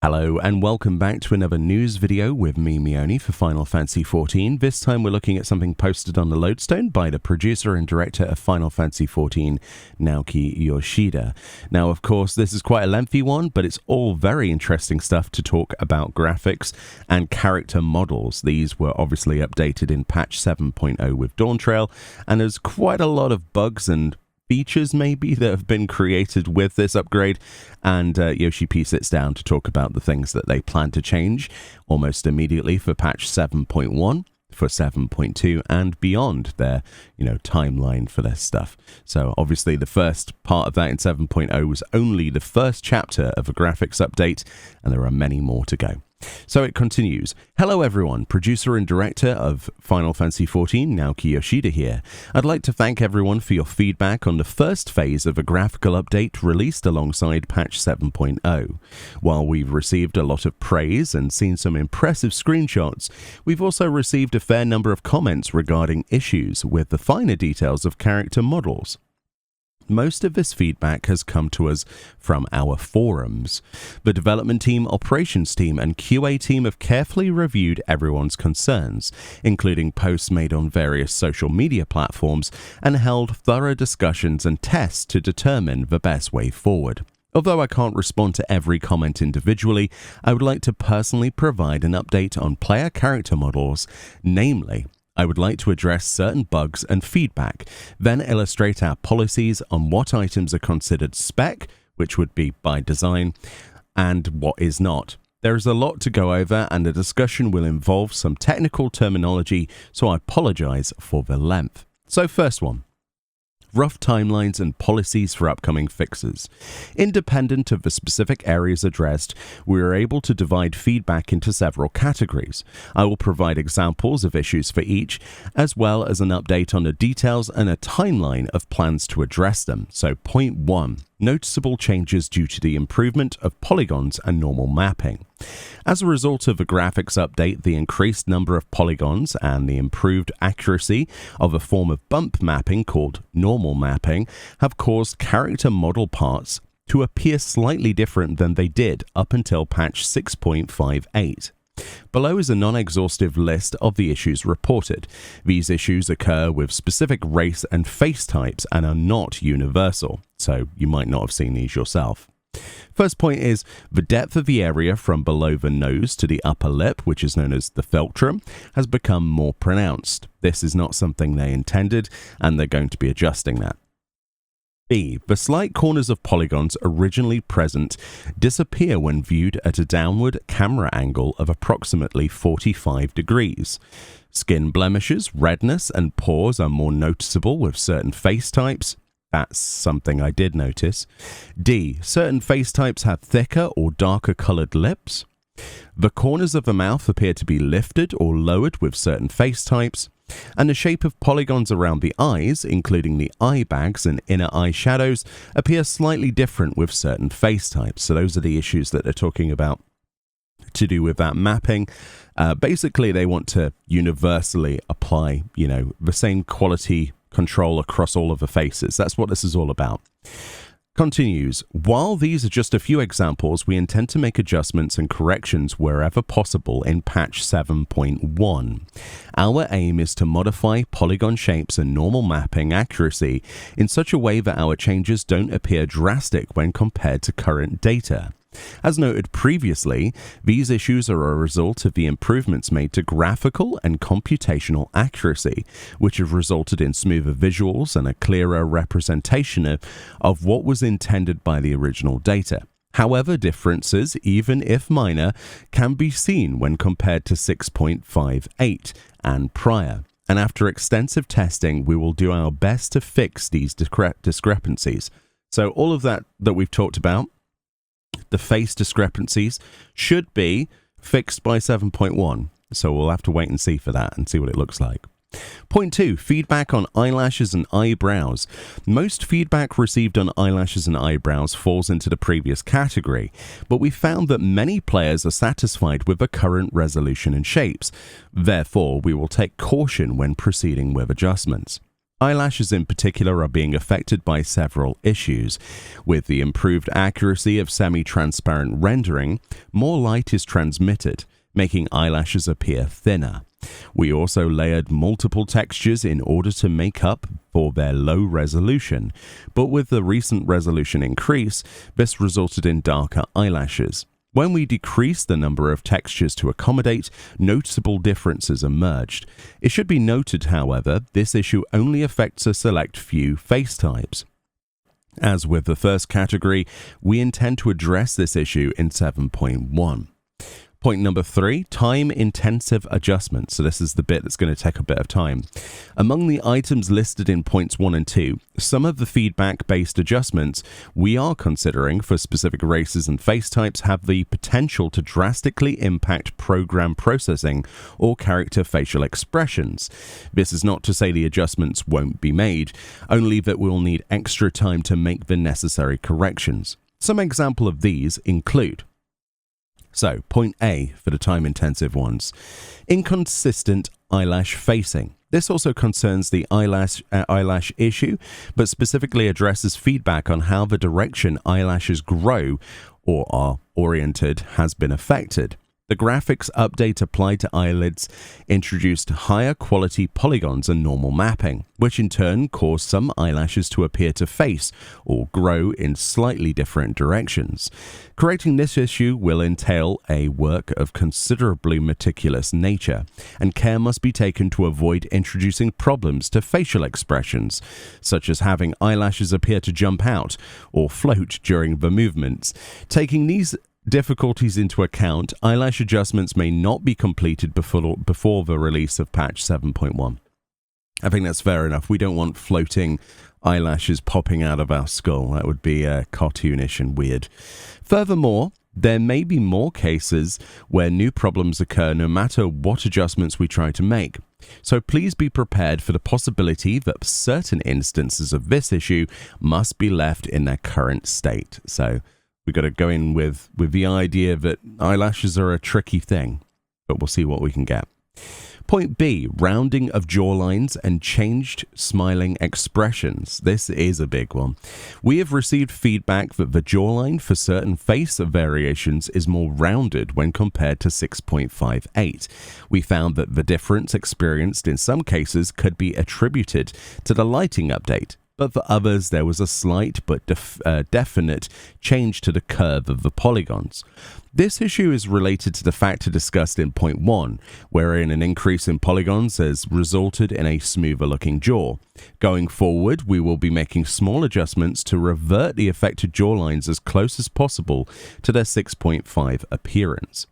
Hello and welcome back to another news video with me, Meoni, for Final Fantasy XIV. This time we're looking at something posted on the Lodestone by the producer and director of Final Fantasy XIV, Naoki Yoshida. Now, of course, this is quite a lengthy one, but it's all very interesting stuff to talk about graphics and character models. These were obviously updated in patch 7.0 with Dawntrail, and there's quite a lot of bugs and features maybe that have been created with this upgrade, and Yoshi P sits down to talk about the things that they plan to change almost immediately for patch 7.1, for 7.2 and beyond, their timeline for this stuff. So obviously the first part of that in 7.0 was only the first chapter of a graphics update, and there are many more to go. So it continues. Hello everyone, producer and director of Final Fantasy XIV, Naoki Yoshida here. I'd like to thank everyone for your feedback on the first phase of a graphical update released alongside patch 7.0. While we've received a lot of praise and seen some impressive screenshots, we've also received a fair number of comments regarding issues with the finer details of character models. Most of this feedback has come to us from our forums. The development team, operations team, and QA team have carefully reviewed everyone's concerns, including posts made on various social media platforms, and held thorough discussions and tests to determine the best way forward. Although I can't respond to every comment individually, I would like to personally provide an update on player character models, namely, I would like to address certain bugs and feedback, then illustrate our policies on what items are considered spec, which would be by design, and what is not. There is a lot to go over, and the discussion will involve some technical terminology, so I apologize for the length. So first one. Rough timelines and policies for upcoming fixes. Independent of the specific areas addressed, we are able to divide feedback into several categories. I will provide examples of issues for each, as well as an update on the details and a timeline of plans to address them. So point 1. Noticeable changes due to the improvement of polygons and normal mapping. As a result of the graphics update, the increased number of polygons and the improved accuracy of a form of bump mapping called normal mapping have caused character model parts to appear slightly different than they did up until patch 6.58. Below is a non-exhaustive list of the issues reported. These issues occur with specific race and face types and are not universal, so you might not have seen these yourself. First point is the depth of the area from below the nose to the upper lip, which is known as the philtrum, has become more pronounced. This is not something they intended, and they're going to be adjusting that. B. The slight corners of polygons originally present disappear when viewed at a downward camera angle of approximately 45 degrees. Skin blemishes, redness, and pores are more noticeable with certain face types. That's something I did notice. D. Certain face types have thicker or darker colored lips. The corners of the mouth appear to be lifted or lowered with certain face types. And the shape of polygons around the eyes, including the eye bags and inner eye shadows, appear slightly different with certain face types. So those are the issues that they're talking about to do with that mapping. Basically, they want to universally apply, the same quality control across all of the faces. That's what this is all about. Continues, while these are just a few examples, we intend to make adjustments and corrections wherever possible in patch 7.1. Our aim is to modify polygon shapes and normal mapping accuracy in such a way that our changes don't appear drastic when compared to current data. As noted previously, these issues are a result of the improvements made to graphical and computational accuracy, which have resulted in smoother visuals and a clearer representation of what was intended by the original data. However, differences, even if minor, can be seen when compared to 6.58 and prior. And after extensive testing, we will do our best to fix these discrepancies. So all of that we've talked about, the face discrepancies, should be fixed by 7.1. So we'll have to wait and see for that and see what it looks like. Point 2. Feedback on eyelashes and eyebrows. Most feedback received on eyelashes and eyebrows falls into the previous category, but we found that many players are satisfied with the current resolution and shapes. Therefore, we will take caution when proceeding with adjustments. Eyelashes in particular are being affected by several issues. With the improved accuracy of semi-transparent rendering, more light is transmitted, making eyelashes appear thinner. We also layered multiple textures in order to make up for their low resolution, but with the recent resolution increase, this resulted in darker eyelashes. When we decreased the number of textures to accommodate, noticeable differences emerged. It should be noted, however, this issue only affects a select few face types. As with the first category, we intend to address this issue in 7.1. Point number 3, time-intensive adjustments. So this is the bit that's going to take a bit of time. Among the items listed in points 1 and 2, some of the feedback-based adjustments we are considering for specific races and face types have the potential to drastically impact program processing or character facial expressions. This is not to say the adjustments won't be made, only that we'll need extra time to make the necessary corrections. Some example of these include: so, point A for the time-intensive ones. Inconsistent eyelash facing. This also concerns the eyelash issue, but specifically addresses feedback on how the direction eyelashes grow or are oriented has been affected. The graphics update applied to eyelids introduced higher quality polygons and normal mapping, which in turn caused some eyelashes to appear to face or grow in slightly different directions. Correcting this issue will entail a work of considerably meticulous nature, and care must be taken to avoid introducing problems to facial expressions, such as having eyelashes appear to jump out or float during the movements. Taking these difficulties into account, eyelash adjustments may not be completed before the release of patch 7.1. I think that's fair enough. We don't want floating eyelashes popping out of our skull. That would be cartoonish and weird. Furthermore, there may be more cases where new problems occur no matter what adjustments we try to make. So please be prepared for the possibility that certain instances of this issue must be left in their current state. So we've got to go in with the idea that eyelashes are a tricky thing, but we'll see what we can get. Point B, rounding of jawlines and changed smiling expressions. This is a big one. We have received feedback that the jawline for certain face variations is more rounded when compared to 6.58. We found that the difference experienced in some cases could be attributed to the lighting update, but for others there was a slight but definite change to the curve of the polygons. This issue is related to the factor discussed in point 1, wherein an increase in polygons has resulted in a smoother looking jaw. Going forward, we will be making small adjustments to revert the affected jawlines as close as possible to their 6.5 appearance.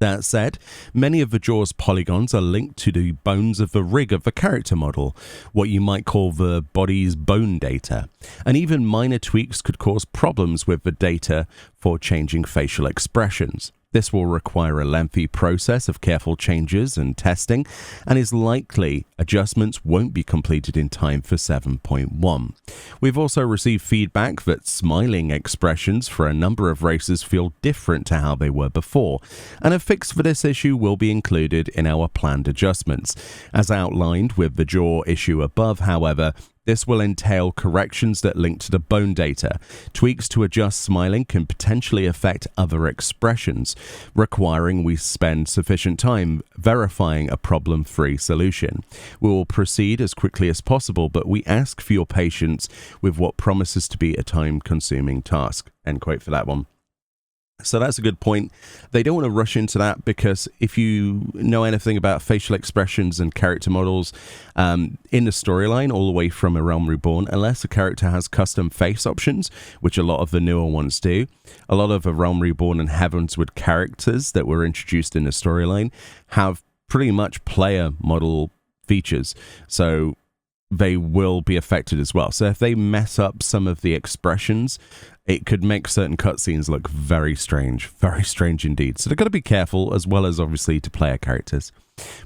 That said, many of the jaw's polygons are linked to the bones of the rig of the character model, what you might call the body's bone data, and even minor tweaks could cause problems with the data for changing facial expressions. This will require a lengthy process of careful changes and testing, and is likely adjustments won't be completed in time for 7.1. We've also received feedback that smiling expressions for a number of races feel different to how they were before, and a fix for this issue will be included in our planned adjustments. As outlined with the jaw issue above, however, this will entail corrections that link to the bone data. Tweaks to adjust smiling can potentially affect other expressions, requiring we spend sufficient time verifying a problem-free solution. We will proceed as quickly as possible, but we ask for your patience with what promises to be a time-consuming task. End quote for that one. So that's a good point. They don't want to rush into that because if you know anything about facial expressions and character models in the storyline all the way from A Realm Reborn, unless a character has custom face options, which a lot of the newer ones do, a lot of A Realm Reborn and Heavensward characters that were introduced in the storyline have pretty much player model features. So they will be affected as well. So if they mess up some of the expressions, it could make certain cutscenes look very strange indeed. So they've got to be careful, as well as obviously to player characters.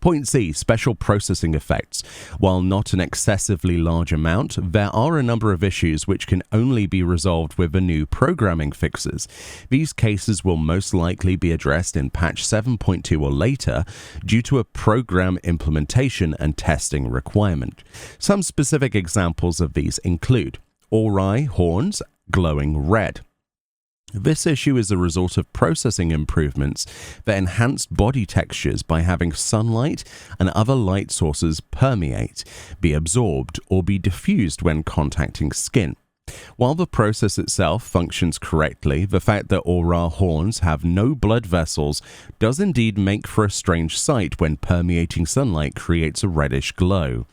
Point C, special processing effects. While not an excessively large amount, there are a number of issues which can only be resolved with the new programming fixes. These cases will most likely be addressed in patch 7.2 or later due to a program implementation and testing requirement. Some specific examples of these include eye horns glowing red. This issue is a result of processing improvements that enhanced body textures by having sunlight and other light sources permeate, be absorbed, or be diffused when contacting skin. While the process itself functions correctly, the fact that aura horns have no blood vessels does indeed make for a strange sight when permeating sunlight creates a reddish glow.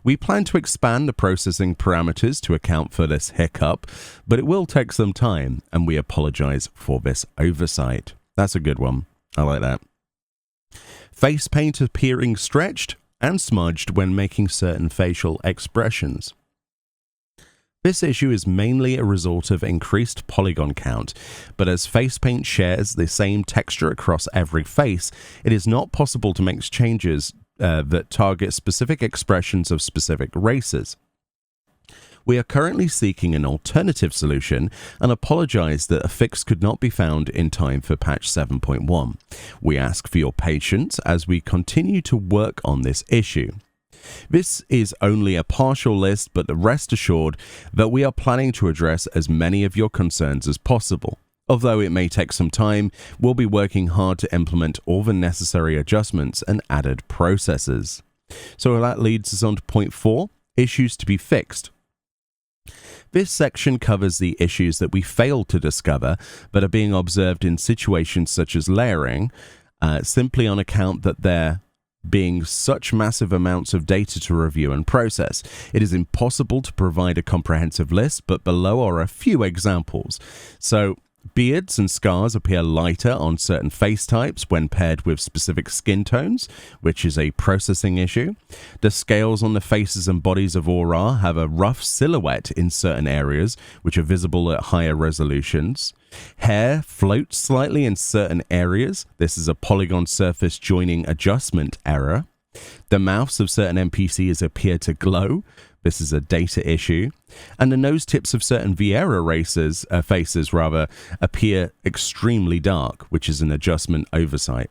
We plan to expand the processing parameters to account for this hiccup, but it will take some time, and we apologize for this oversight. That's a good one. I like that. Face paint appearing stretched and smudged when making certain facial expressions. This issue is mainly a result of increased polygon count, but as face paint shares the same texture across every face, it is not possible to make changes that target specific expressions of specific races. We are currently seeking an alternative solution and apologize that a fix could not be found in time for patch 7.1. We ask for your patience as we continue to work on this issue. This is only a partial list, but rest assured that we are planning to address as many of your concerns as possible. Although it may take some time, we'll be working hard to implement all the necessary adjustments and added processes. So that leads us on to point 4, issues to be fixed. This section covers the issues that we failed to discover but are being observed in situations such as layering, simply on account that they're being such massive amounts of data to review and process. It is impossible to provide a comprehensive list, but below are a few examples. So, beards and scars appear lighter on certain face types when paired with specific skin tones, which is a processing issue. The scales on the faces and bodies of aura have a rough silhouette in certain areas, which are visible at higher resolutions. Hair floats slightly in certain areas. This is a polygon surface joining adjustment error. The mouths of certain NPCs appear to glow. This is a data issue. And the nose tips of certain Viera faces appear extremely dark, which is an adjustment oversight.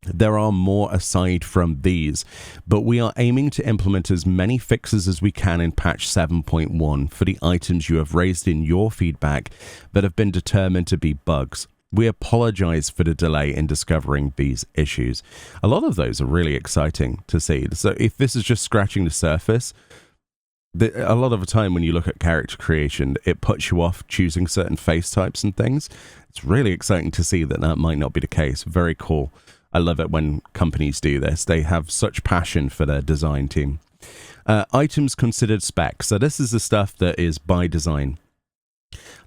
There are more aside from these, but we are aiming to implement as many fixes as we can in patch 7.1 for the items you have raised in your feedback that have been determined to be bugs. We apologize for the delay in discovering these issues. A lot of those are really exciting to see. So if this is just scratching the surface, a lot of the time when you look at character creation, it puts you off choosing certain face types and things. It's really exciting to see that that might not be the case. Very cool. I love it when companies do this. They have such passion for their design team. Items considered spec. So this is the stuff that is by design.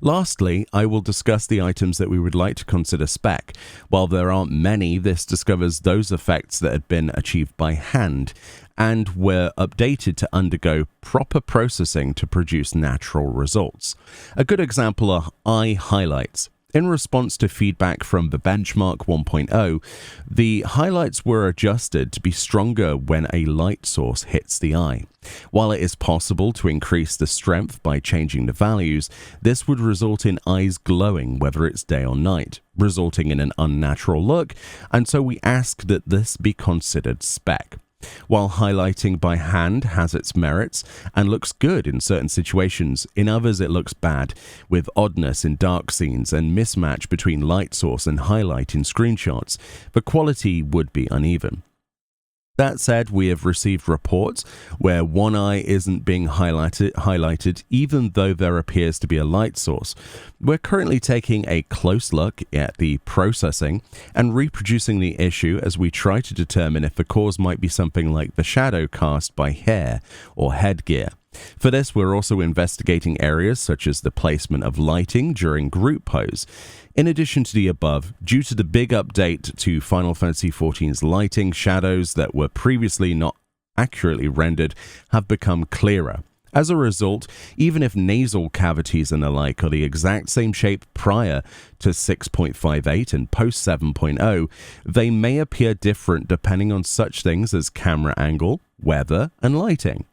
Lastly, I will discuss the items that we would like to consider spec. While there aren't many, this discovers those effects that had been achieved by hand and were updated to undergo proper processing to produce natural results. A good example are eye highlights. In response to feedback from the benchmark 1.0, the highlights were adjusted to be stronger when a light source hits the eye. While it is possible to increase the strength by changing the values, this would result in eyes glowing whether it's day or night, resulting in an unnatural look, and so we ask that this be considered spec. While highlighting by hand has its merits and looks good in certain situations, in others it looks bad, with oddness in dark scenes and mismatch between light source and highlight in screenshots. The quality would be uneven. That said, we have received reports where one eye isn't being highlighted even though there appears to be a light source. We're currently taking a close look at the processing and reproducing the issue as we try to determine if the cause might be something like the shadow cast by hair or headgear. For this, we're also investigating areas such as the placement of lighting during group pose. In addition to the above, due to the big update to Final Fantasy XIV's lighting, shadows that were previously not accurately rendered have become clearer. As a result, even if nasal cavities and the like are the exact same shape prior to 6.58 and post 7.0, they may appear different depending on such things as camera angle, weather, and lighting.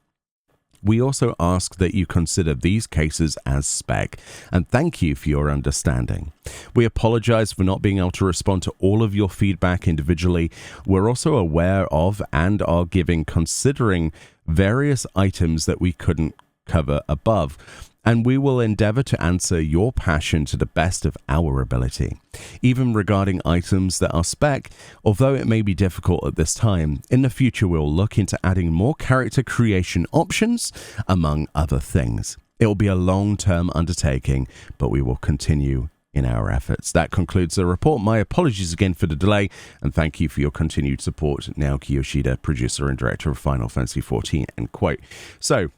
We also ask that you consider these cases as spec, and thank you for your understanding. We apologize for not being able to respond to all of your feedback individually. We're also aware of and are considering various items that we couldn't cover above, and we will endeavor to answer your passion to the best of our ability. Even regarding items that are spec, although it may be difficult at this time, in the future we'll look into adding more character creation options, among other things. It will be a long-term undertaking, but we will continue in our efforts. That concludes the report. My apologies again for the delay, and thank you for your continued support. Naoki Yoshida, producer and director of Final Fantasy XIV, end quote. So,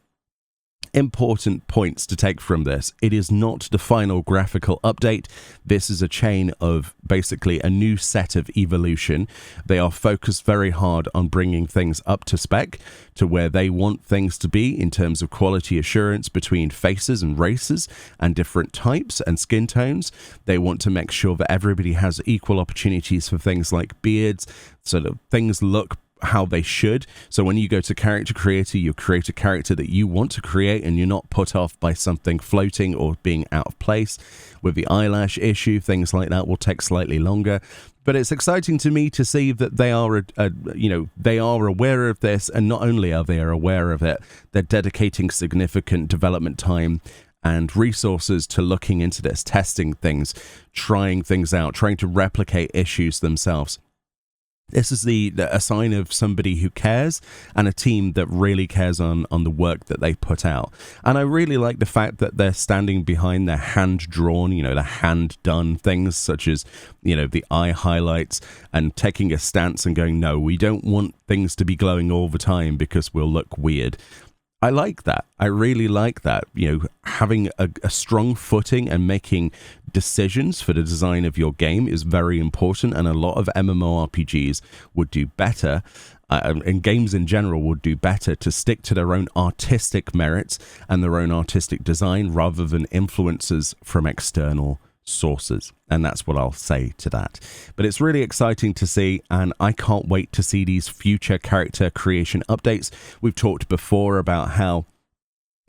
important points to take from this. It is not the final graphical update. This is a chain of basically a new set of evolution. They are focused very hard on bringing things up to spec, to where they want things to be in terms of quality assurance between faces and races and different types and skin tones. They want to make sure that everybody has equal opportunities for things like beards, so that things look how they should. So when you go to character creator, you create a character that you want to create, and you're not put off by something floating or being out of place. With the eyelash issue, things like that will take slightly longer. But it's exciting to me to see that they are, they are aware of this, and not only are they aware of it, they're dedicating significant development time and resources to looking into this, testing things, trying things out, trying to replicate issues themselves. This is a sign of somebody who cares, and a team that really cares on the work that they put out. And I really like the fact that they're standing behind their hand-drawn, the hand-done things, such as, the eye highlights, and taking a stance and going, no, we don't want things to be glowing all the time because we'll look weird. I like that. I really like that. Having a strong footing and making decisions for the design of your game is very important, and a lot of MMORPGs would do better, and games in general would do better to stick to their own artistic merits and their own artistic design rather than influences from external sources. And that's what I'll say to that. But it's really exciting to see, and I can't wait to see these future character creation updates. We've talked before about how,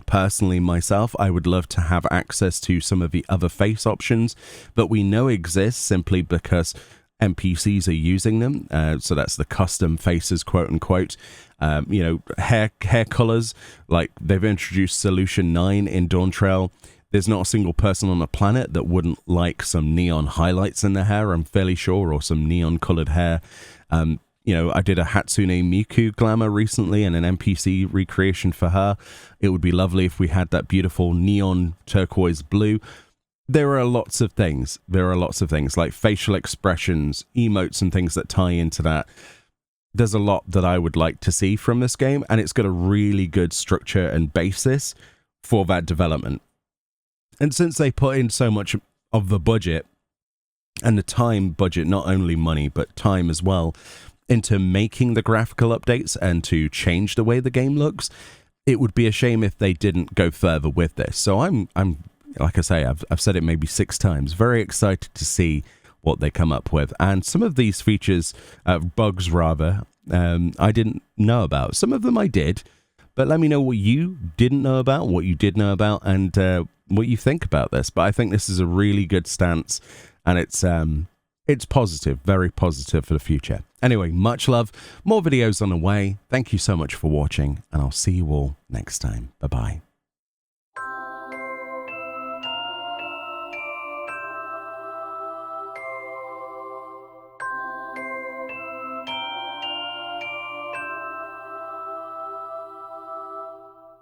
personally myself, I would love to have access to some of the other face options that we know exist simply because NPCs are using them. So that's the custom faces, quote unquote. Hair colors, like they've introduced Solution 9 in Dawntrail. There's not a single person on the planet that wouldn't like some neon highlights in their hair, I'm fairly sure, or some neon-colored hair. I did a Hatsune Miku glamour recently and an NPC recreation for her. It would be lovely if we had that beautiful neon turquoise blue. There are lots of things. Like facial expressions, emotes, and things that tie into that. There's a lot that I would like to see from this game, and it's got a really good structure and basis for that development. And since they put in so much of the budget and the time budget, not only money, but time as well, into making the graphical updates and to change the way the game looks, it would be a shame if they didn't go further with this. So I'm like I say, I've said it maybe 6 times, very excited to see what they come up with. And some of these features, bugs rather, I didn't know about. Some of them I did, but let me know what you didn't know about, what you did know about, and what you think about this. But I think this is a really good stance, and it's positive, very positive for the future. Anyway, much love, more videos on the way. Thank you so much for watching, and I'll see you all next time. Bye-bye.